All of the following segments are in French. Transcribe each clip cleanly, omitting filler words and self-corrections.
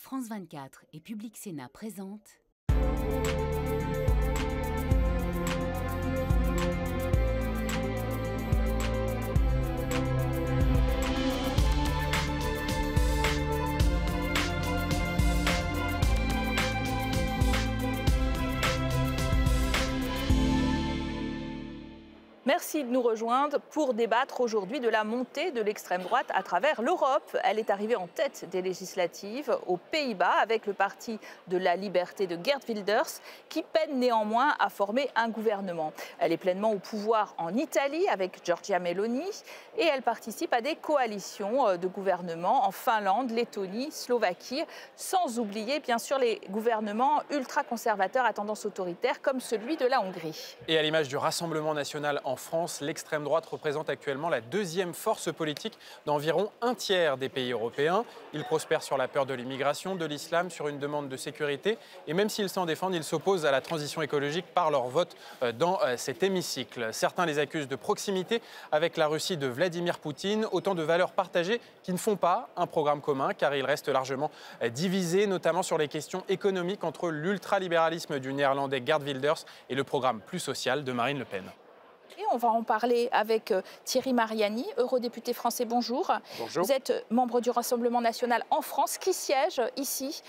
France 24 et Public Sénat présentent. Merci de nous rejoindre pour débattre aujourd'hui de la montée de l'extrême droite à travers l'Europe. Elle est arrivée en tête des législatives aux Pays-Bas avec le parti de la liberté de Geert Wilders qui peine néanmoins à former un gouvernement. Elle est pleinement au pouvoir en Italie avec Giorgia Meloni et elle participe à des coalitions de gouvernements en Finlande, Lettonie, Slovaquie, sans oublier bien sûr les gouvernements ultra-conservateurs à tendance autoritaire comme celui de la Hongrie. Et à l'image du Rassemblement national en France, l'extrême droite représente actuellement la deuxième force politique d'environ un tiers des pays européens. Ils prospèrent sur la peur de l'immigration, de l'islam, sur une demande de sécurité. Et même s'ils s'en défendent, ils s'opposent à la transition écologique par leur vote dans cet hémicycle. Certains les accusent de proximité avec la Russie de Vladimir Poutine. Autant de valeurs partagées qui ne font pas un programme commun, car ils restent largement divisés, notamment sur les questions économiques entre l'ultralibéralisme du néerlandais Geert Wilders et le programme plus social de Marine Le Pen. Et on va en parler avec Thierry Mariani, eurodéputé français. Bonjour. Bonjour. Vous êtes membre du Rassemblement national en France qui siège ici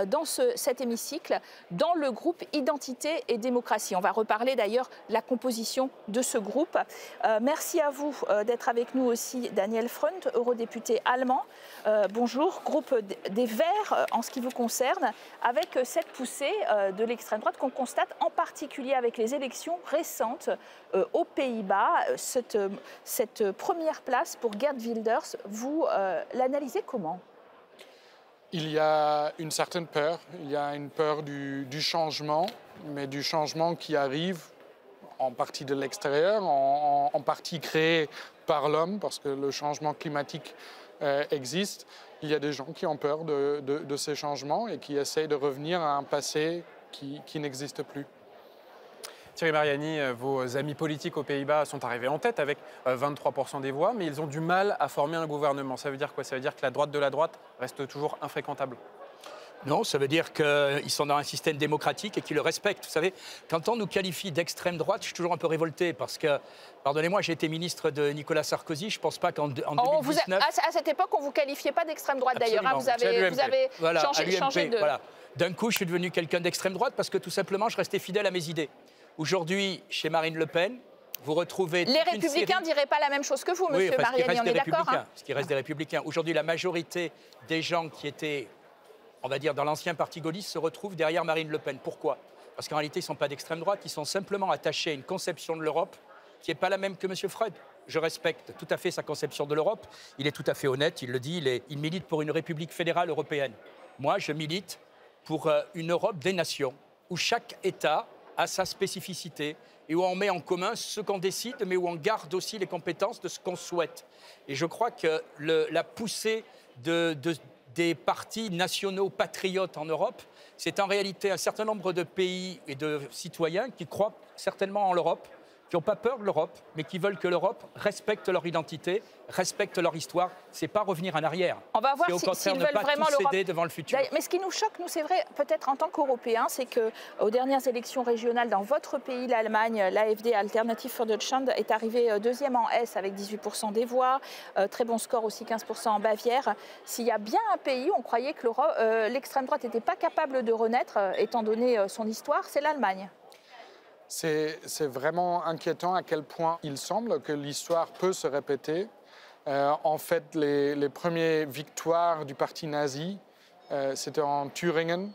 dans cet hémicycle dans le groupe Identité et démocratie. On va reparler d'ailleurs de la composition de ce groupe. Merci à vous d'être avec nous aussi, Daniel Freund, eurodéputé allemand. Bonjour, groupe des Verts en ce qui vous concerne, avec cette poussée de l'extrême droite qu'on constate en particulier avec les élections récentes aux Pays-Bas. Cette première place pour Geert Wilders, vous l'analysez comment ? Il y a une certaine peur. Il y a une peur du changement, mais du changement qui arrive en partie de l'extérieur, en partie créé par l'homme, parce que le changement climatique existe. Il y a des gens qui ont peur de ces changements et qui essayent de revenir à un passé qui n'existe plus. Thierry Mariani, vos amis politiques aux Pays-Bas sont arrivés en tête avec 23% des voix, mais ils ont du mal à former un gouvernement. Ça veut dire quoi? Ça veut dire que la droite de la droite reste toujours infréquentable? Non, ça veut dire qu'ils sont dans un système démocratique et qu'ils le respectent. Vous savez, quand on nous qualifie d'extrême droite, je suis toujours un peu révolté parce que, pardonnez-moi, j'ai été ministre de Nicolas Sarkozy. Je ne pense pas qu'en 2019... À cette époque, on ne vous qualifiait pas d'extrême droite d'ailleurs. Hein, vous avez voilà, changé de... Voilà. D'un coup, je suis devenu quelqu'un d'extrême droite parce que tout simplement, je restais fidèle à mes idées. Aujourd'hui, chez Marine Le Pen, vous retrouvez... Les Républicains ne diraient pas la même chose que vous, monsieur Mariani, on est d'accord, hein ? Ce qui reste des Républicains. Aujourd'hui, la majorité des gens qui étaient, on va dire, dans l'ancien parti gaulliste se retrouvent derrière Marine Le Pen. Pourquoi? Parce qu'en réalité, ils ne sont pas d'extrême droite, ils sont simplement attachés à une conception de l'Europe qui n'est pas la même que M. Freud. Je respecte tout à fait sa conception de l'Europe. Il est tout à fait honnête, il le dit, il milite pour une république fédérale européenne. Moi, je milite pour une Europe des nations, où chaque État a sa spécificité et où on met en commun ce qu'on décide, mais où on garde aussi les compétences de ce qu'on souhaite. Et je crois que la poussée des partis nationaux patriotes en Europe, c'est en réalité un certain nombre de pays et de citoyens qui croient certainement en l'Europe, qui n'ont pas peur de l'Europe, mais qui veulent que l'Europe respecte leur identité, respecte leur histoire. Ce n'est pas revenir en arrière. On va voir s'ils veulent vraiment l'Europe devant le futur. Mais ce qui nous choque, nous, c'est vrai, peut-être en tant qu'Européens, c'est qu'aux dernières élections régionales dans votre pays, l'Allemagne, l'AfD, Alternative für Deutschland, est arrivée deuxième en Hesse avec 18% des voix. Très bon score aussi, 15% en Bavière. S'il y a bien un pays, on croyait que l'extrême droite n'était pas capable de renaître, étant donné son histoire, c'est l'Allemagne. C'est vraiment inquiétant à quel point il semble que l'histoire peut se répéter. En fait, les premières victoires du parti nazi, c'était en Thüringen.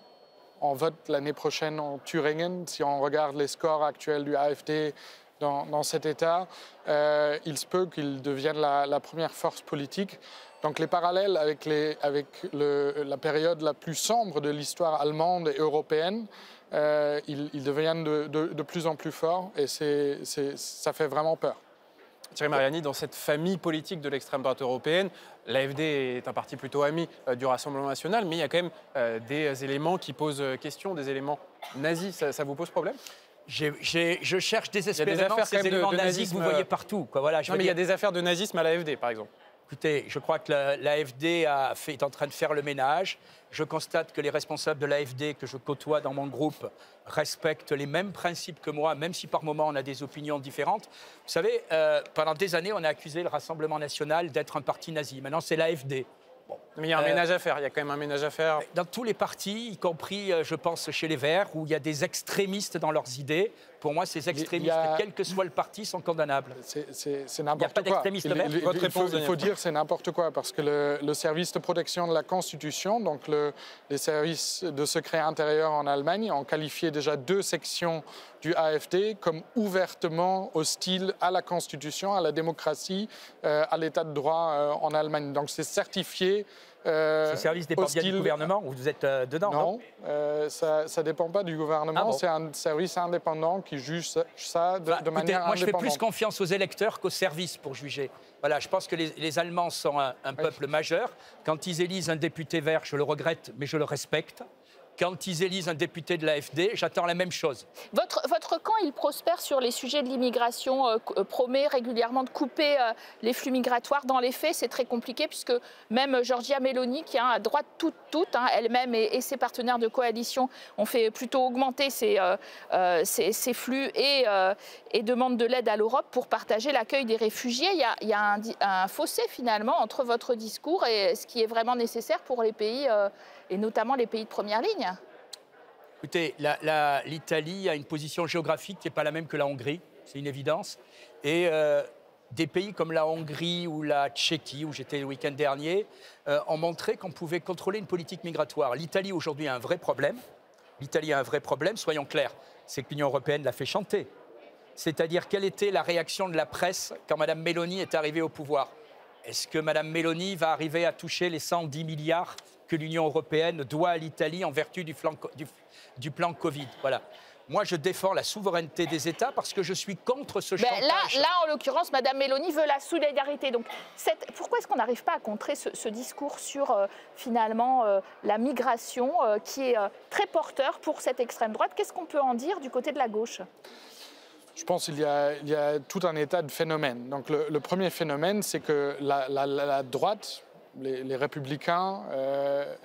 On vote l'année prochaine en Thüringen. Si on regarde les scores actuels du AfD dans cet État, il se peut qu'il devienne la première force politique. Donc les parallèles avec la période la plus sombre de l'histoire allemande et européenne, ils deviennent de plus en plus forts et ça fait vraiment peur. Thierry Mariani, dans cette famille politique de l'extrême droite européenne, l'AfD est un parti plutôt ami du Rassemblement national, mais il y a quand même des éléments qui posent question, des éléments nazis. Ça vous pose problème? Je cherche désespérément ces éléments nazis que vous voyez partout. Quoi. Voilà, non, mais il y a des affaires de nazisme à l'AfD, par exemple. Écoutez, je crois que l'AfD est en train de faire le ménage. Je constate que les responsables de l'AfD que je côtoie dans mon groupe respectent les mêmes principes que moi, même si par moments on a des opinions différentes. Vous savez, pendant des années, on a accusé le Rassemblement national d'être un parti nazi. Maintenant, c'est l'AfD. Bon. Mais il y a un ménage à faire, il y a quand même un ménage à faire. Dans tous les partis, y compris, je pense, chez les Verts, où il y a des extrémistes dans leurs idées. Pour moi, ces extrémistes, quel que soit le parti, sont condamnables. C'est n'importe quoi. Il n'y a pas d'extrémistes verts. Il faut dire c'est n'importe quoi, parce que le service de protection de la Constitution, donc les services de secret intérieur en Allemagne, ont qualifié déjà 2 sections du AfD comme ouvertement hostiles à la Constitution, à la démocratie, à l'état de droit en Allemagne. Donc c'est certifié. Ce service dépend bien du gouvernement ou vous êtes dedans? Non, ça ne dépend pas du gouvernement. Ah bon. C'est un service indépendant qui juge ça de manière indépendante. Moi, je fais plus confiance aux électeurs qu'aux services pour juger. Voilà, je pense que les Allemands sont un peuple majeur. Quand ils élisent un député vert, je le regrette, mais je le respecte. Quand ils élisent un député de l'AfD, j'attends la même chose. Votre camp, il prospère sur les sujets de l'immigration, promet régulièrement de couper les flux migratoires. Dans les faits, c'est très compliqué puisque même Giorgia Meloni, qui est à droite toute elle-même et ses partenaires de coalition ont fait plutôt augmenter ces flux et demandent de l'aide à l'Europe pour partager l'accueil des réfugiés. Il y a un fossé finalement entre votre discours et ce qui est vraiment nécessaire pour les pays et notamment les pays de première ligne. Écoutez, l'Italie a une position géographique qui n'est pas la même que la Hongrie, c'est une évidence. Et des pays comme la Hongrie ou la Tchéquie, où j'étais le week-end dernier, ont montré qu'on pouvait contrôler une politique migratoire. L'Italie aujourd'hui a un vrai problème. L'Italie a un vrai problème, soyons clairs, c'est que l'Union européenne l'a fait chanter. C'est-à-dire, quelle était la réaction de la presse quand Mme Meloni est arrivée au pouvoir? Est-ce que Mme Meloni va arriver à toucher les 110 milliards que l'Union européenne doit à l'Italie en vertu du plan Covid? Voilà. Moi, je défends la souveraineté des États parce que je suis contre ce chantage. Là, en l'occurrence, Mme Meloni veut la solidarité. Donc, pourquoi est-ce qu'on n'arrive pas à contrer ce discours sur, finalement, la migration qui est très porteur pour cette extrême droite? Qu'est-ce qu'on peut en dire du côté de la gauche? Je pense qu'il y a tout un état de phénomènes. Donc le premier phénomène, c'est que la droite, les républicains,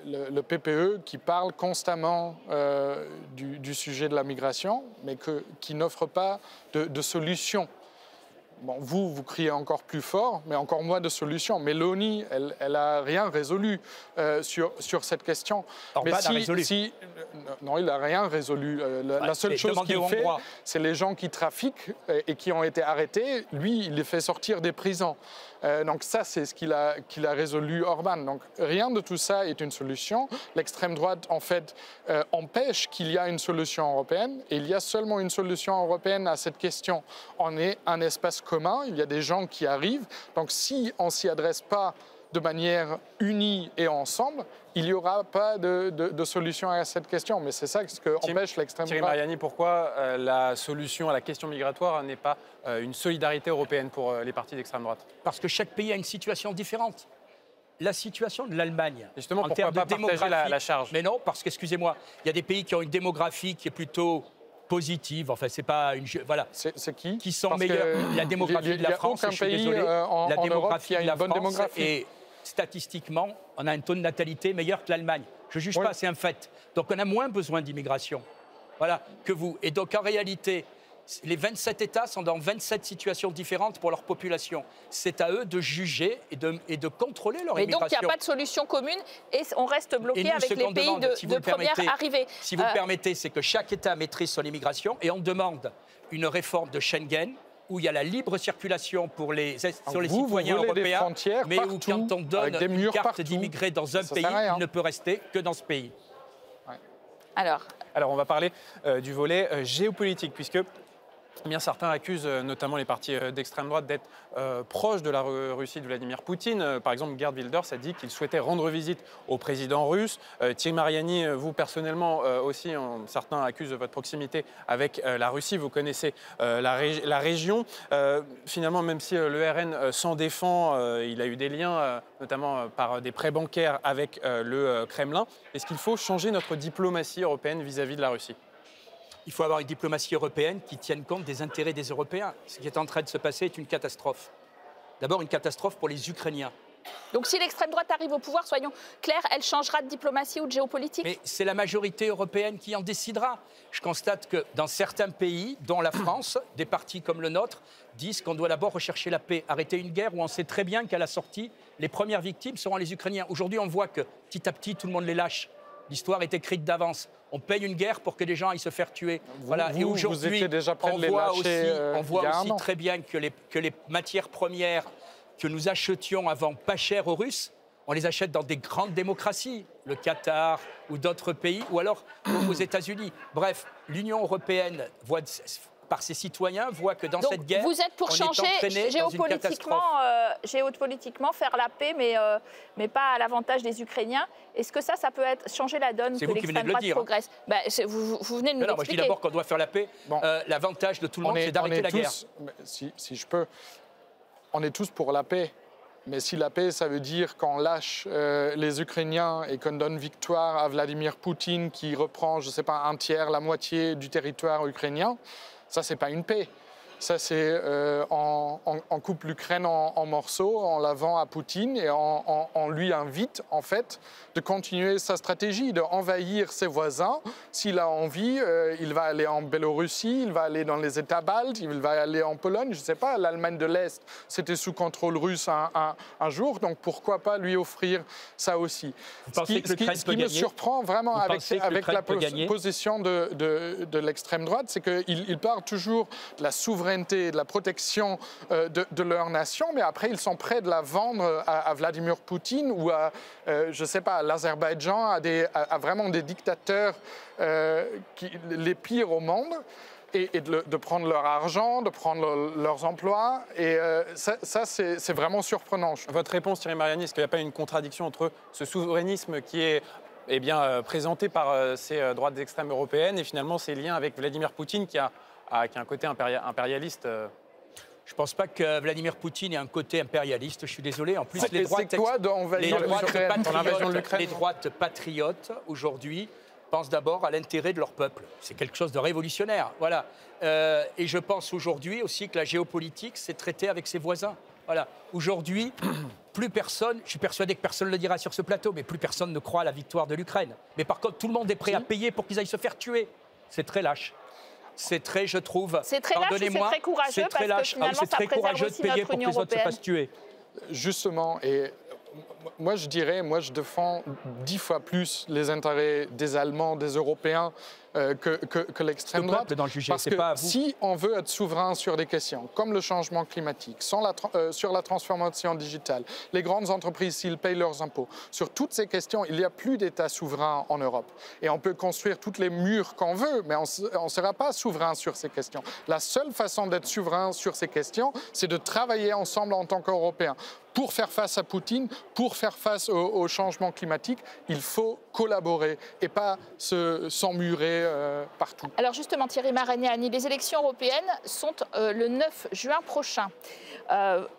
le PPE, qui parlent constamment du sujet de la migration, mais qui n'offrent pas de solution. Bon, vous criez encore plus fort, mais encore moins de solutions. Meloni, elle n'a rien résolu sur cette question. Orban a résolu. Non, il n'a rien résolu. La seule chose qu'il fait, c'est les gens qui trafiquent et qui ont été arrêtés. Lui, il les fait sortir des prisons. Donc ça, c'est ce qu'il a résolu Orban. Donc rien de tout ça est une solution. L'extrême droite, en fait, empêche qu'il y ait une solution européenne. Et il y a seulement une solution européenne à cette question. On est un espace commun, il y a des gens qui arrivent. Donc si on ne s'y adresse pas de manière unie et ensemble, il n'y aura pas de solution à cette question. Mais c'est ça ce que empêche l'extrême droite. Thierry Mariani, pourquoi la solution à la question migratoire n'est pas une solidarité européenne pour les partis d'extrême droite? Parce que chaque pays a une situation différente. La situation de l'Allemagne, justement, en termes de démographie, la charge? Mais non, parce qu'excusez-moi, il y a des pays qui ont une démographie qui est plutôt positive. Enfin, c'est pas une. Voilà. C'est qui sont meilleurs? La démographie de la France, je suis désolé. La démographie de la France démographie. Et statistiquement, on a un taux de natalité meilleur que l'Allemagne. Je ne juge pas, c'est un fait. Donc on a moins besoin d'immigration. Voilà, que vous. Et donc en réalité, les 27 États sont dans 27 situations différentes pour leur population. C'est à eux de juger et de contrôler leur immigration. Et donc il n'y a pas de solution commune et on reste bloqué avec les pays de première arrivée. Si vous le permettez, c'est que chaque État maîtrise son immigration et on demande une réforme de Schengen où il y a la libre circulation sur les citoyens européens, mais où quand on donne une carte d'immigré dans un pays, il ne peut rester que dans ce pays. Ouais. Alors, on va parler du volet géopolitique, puisque bien certains accusent notamment les partis d'extrême droite d'être proches de la Russie de Vladimir Poutine. Par exemple, Geert Wilders a dit qu'il souhaitait rendre visite au président russe. Thierry Mariani, vous personnellement aussi, certains accusent votre proximité avec la Russie. Vous connaissez la région. Finalement, même si le RN s'en défend, il a eu des liens, notamment par des prêts bancaires avec le Kremlin. Est-ce qu'il faut changer notre diplomatie européenne vis-à-vis de la Russie ? Il faut avoir une diplomatie européenne qui tienne compte des intérêts des Européens. Ce qui est en train de se passer est une catastrophe. D'abord, une catastrophe pour les Ukrainiens. Donc si l'extrême droite arrive au pouvoir, soyons clairs, elle changera de diplomatie ou de géopolitique? Mais c'est la majorité européenne qui en décidera. Je constate que dans certains pays, dont la France, des partis comme le nôtre, disent qu'on doit d'abord rechercher la paix, arrêter une guerre où on sait très bien qu'à la sortie, les premières victimes seront les Ukrainiens. Aujourd'hui, on voit que petit à petit, tout le monde les lâche. L'histoire est écrite d'avance. On paye une guerre pour que des gens aillent se faire tuer. Et aujourd'hui, on voit aussi très bien que les matières premières que nous achetions avant pas cher aux Russes, on les achète dans des grandes démocraties, le Qatar ou d'autres pays, ou alors aux États-Unis. Bref, l'Union européenne voit, par ses citoyens, voit que dans cette guerre, vous êtes pour changer géopolitiquement, faire la paix, mais pas à l'avantage des Ukrainiens. Est-ce que ça peut changer la donne que l'extrême droite progresse? Vous venez de nous l'expliquer. Moi, je dis d'abord qu'on doit faire la paix. L'avantage de tout le monde, c'est d'arrêter la guerre. Si je peux, on est tous pour la paix. Mais si la paix, ça veut dire qu'on lâche les Ukrainiens et qu'on donne victoire à Vladimir Poutine qui reprend, je ne sais pas, un tiers, la moitié du territoire ukrainien, ça, ce n'est pas une paix. Ça, c'est on coupe l'Ukraine en morceaux, on la vend à Poutine et on lui invite, en fait, de continuer sa stratégie, d'envahir ses voisins. S'il a envie, il va aller en Biélorussie, il va aller dans les États baltes, il va aller en Pologne, je ne sais pas, l'Allemagne de l'Est, c'était sous contrôle russe un jour, donc pourquoi pas lui offrir ça aussi. Ce qui me surprend vraiment avec la position de l'extrême droite, c'est qu'il parle toujours de la souveraineté, de la protection de leur nation, mais après, ils sont prêts de la vendre à Vladimir Poutine ou à, je ne sais pas, à l'Azerbaïdjan, à vraiment des dictateurs les pires au monde, et de prendre leur argent, de prendre leurs emplois. Et ça c'est vraiment surprenant. Votre réponse, Thierry Mariani, est-ce qu'il n'y a pas une contradiction entre ce souverainisme qui est présenté par ces droites extrêmes européennes et finalement ces liens avec Vladimir Poutine qui a un côté impérialiste? Je ne pense pas que Vladimir Poutine ait un côté impérialiste, je suis désolé. En plus, les droites patriotes, aujourd'hui, pensent d'abord à l'intérêt de leur peuple. C'est quelque chose de révolutionnaire. Voilà. Et je pense aujourd'hui aussi que la géopolitique, c'est traiter avec ses voisins. Voilà. Aujourd'hui, plus personne, je suis persuadé que personne ne le dira sur ce plateau, mais plus personne ne croit à la victoire de l'Ukraine. Mais par contre, tout le monde est prêt à payer pour qu'ils aillent se faire tuer. C'est très lâche. C'est très, je trouve. C'est très lâche, c'est très courageux, c'est très lâche. C'est très courageux de payer pour que les autres se fassent tuer. Justement, et moi je défends 10 fois plus les intérêts des Allemands, des Européens que l'extrême droite. Parce que si on veut être souverain sur des questions comme le changement climatique, sur la transformation digitale, les grandes entreprises, s'ils payent leurs impôts, sur toutes ces questions, il n'y a plus d'État souverain en Europe. Et on peut construire toutes les murs qu'on veut, mais on ne sera pas souverain sur ces questions. La seule façon d'être souverain sur ces questions, c'est de travailler ensemble en tant qu'Européens. Pour faire face à Poutine, pour faire face au changement climatique, il faut collaborer et pas s'emmurer partout. Alors justement, Thierry Mariani, les élections européennes sont le 9 juin prochain.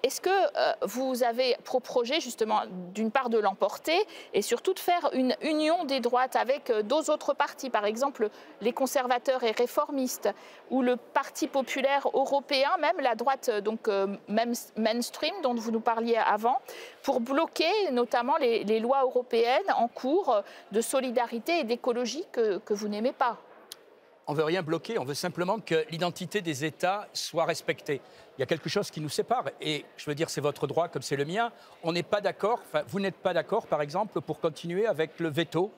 Est-ce que vous avez pour projet justement d'une part de l'emporter et surtout de faire une union des droites avec d'autres partis, par exemple les conservateurs et réformistes ou le Parti populaire européen, même la droite donc mainstream dont vous nous parliez avant, pour bloquer notamment les lois européennes en cours de solidarité et d'écologie que vous n'aimez pas? On ne veut rien bloquer, on veut simplement que l'identité des États soit respectée. Il y a quelque chose qui nous sépare, et je veux dire, c'est votre droit comme c'est le mien. On n'est pas d'accord, vous n'êtes pas d'accord, par exemple, pour continuer avec le veto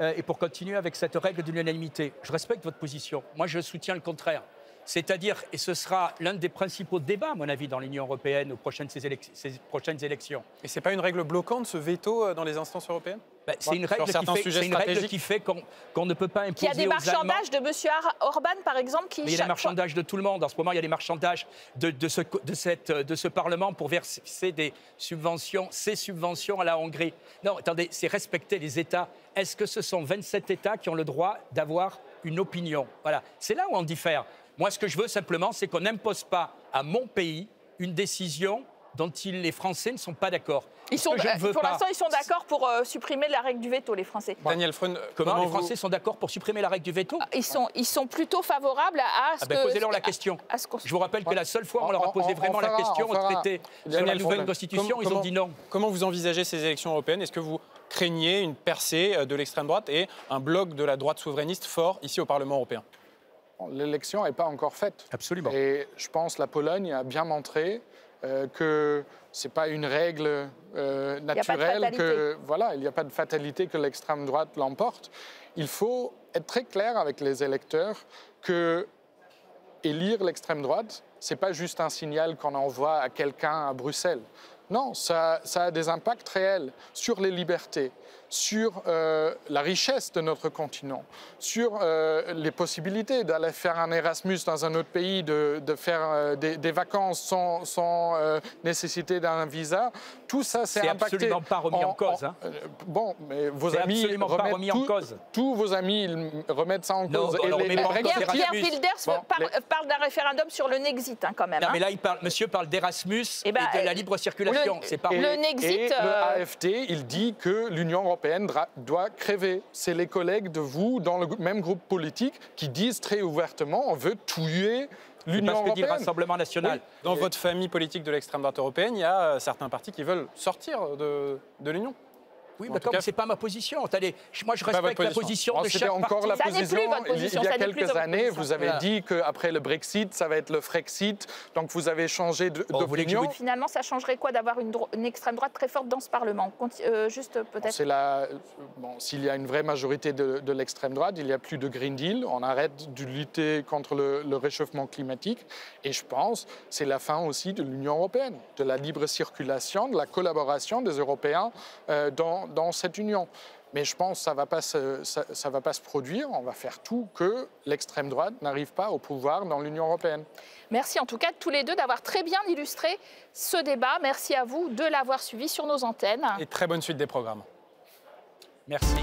et pour continuer avec cette règle de l'unanimité. Je respecte votre position. Moi, je soutiens le contraire. C'est-à-dire, et ce sera l'un des principaux débats, à mon avis, dans l'Union européenne aux prochaines élections. Et ce n'est pas une règle bloquante, ce veto dans les instances européennes? C'est une règle qui fait qu'on ne peut pas imposer aux Allemands. Il y a des marchandages de M. Orban, par exemple, qui... Mais il y a des marchandages de tout le monde. En ce moment, il y a des marchandages de ce Parlement pour verser ces subventions à la Hongrie. Non, attendez, c'est respecter les États. Est-ce que ce sont 27 États qui ont le droit d'avoir une opinion? Voilà, c'est là où on diffère. Moi, ce que je veux simplement, c'est qu'on n'impose pas à mon pays une décision dont les Français ne sont pas d'accord. Pour l'instant, ils sont d'accord pour supprimer la règle du veto, les Français. Daniel Freund, comment les Français sont d'accord pour supprimer la règle du veto? Ils sont plutôt favorables à ce que... Posez-leur la question. Je vous rappelle que la seule fois où on leur a posé vraiment la question au traité sur la nouvelle constitution, ils ont dit non. Comment vous envisagez ces élections européennes? Est-ce que vous craignez une percée de l'extrême droite et un bloc de la droite souverainiste fort ici au Parlement européen? L'élection n'est pas encore faite. Absolument. Et je pense que la Pologne a bien montré que ce n'est pas une règle naturelle, il n'y a pas de fatalité que l'extrême droite l'emporte. Il faut être très clair avec les électeurs que élire l'extrême droite, ce n'est pas juste un signal qu'on envoie à quelqu'un à Bruxelles. Non, ça a des impacts réels sur les libertés, sur la richesse de notre continent, sur les possibilités d'aller faire un Erasmus dans un autre pays, de faire des vacances sans nécessité d'un visa. Tout ça, c'est impacté. C'est absolument pas remis en cause. Bon, mais vos amis tous vos amis remettent ça en cause. Pierre Wilders parle d'un référendum sur le Nexit, quand même. Non, mais là, monsieur parle d'Erasmus et de la libre circulation. Le Nexit. Le AfD, il dit que l'Union européenne doit crever. C'est les collègues de vous, dans le même groupe politique, qui disent très ouvertement on veut tuer l'Union européenne. C'est ce que dit le Rassemblement national. Oui. Dans votre famille politique de l'extrême droite européenne, il y a certains partis qui veulent sortir de l'Union. Oui, mais ce n'est pas ma position. Attendez, moi, je respecte la position de chaque parti. Encore la position. Il y a quelques années, vous avez dit qu'après le Brexit, ça va être le Frexit. Donc, vous avez changé d'opinion. Finalement, ça changerait quoi d'avoir une extrême droite très forte dans ce Parlement? Juste peut-être. S'il y a une vraie majorité de l'extrême droite, il n'y a plus de Green Deal. On arrête de lutter contre le réchauffement climatique. Et je pense que c'est la fin aussi de l'Union européenne, de la libre circulation, de la collaboration des Européens dans cette union. Mais je pense que ça va pas se produire. On va faire tout que l'extrême droite n'arrive pas au pouvoir dans l'Union européenne. Merci en tout cas tous les deux d'avoir très bien illustré ce débat. Merci à vous de l'avoir suivi sur nos antennes. Et très bonne suite des programmes. Merci.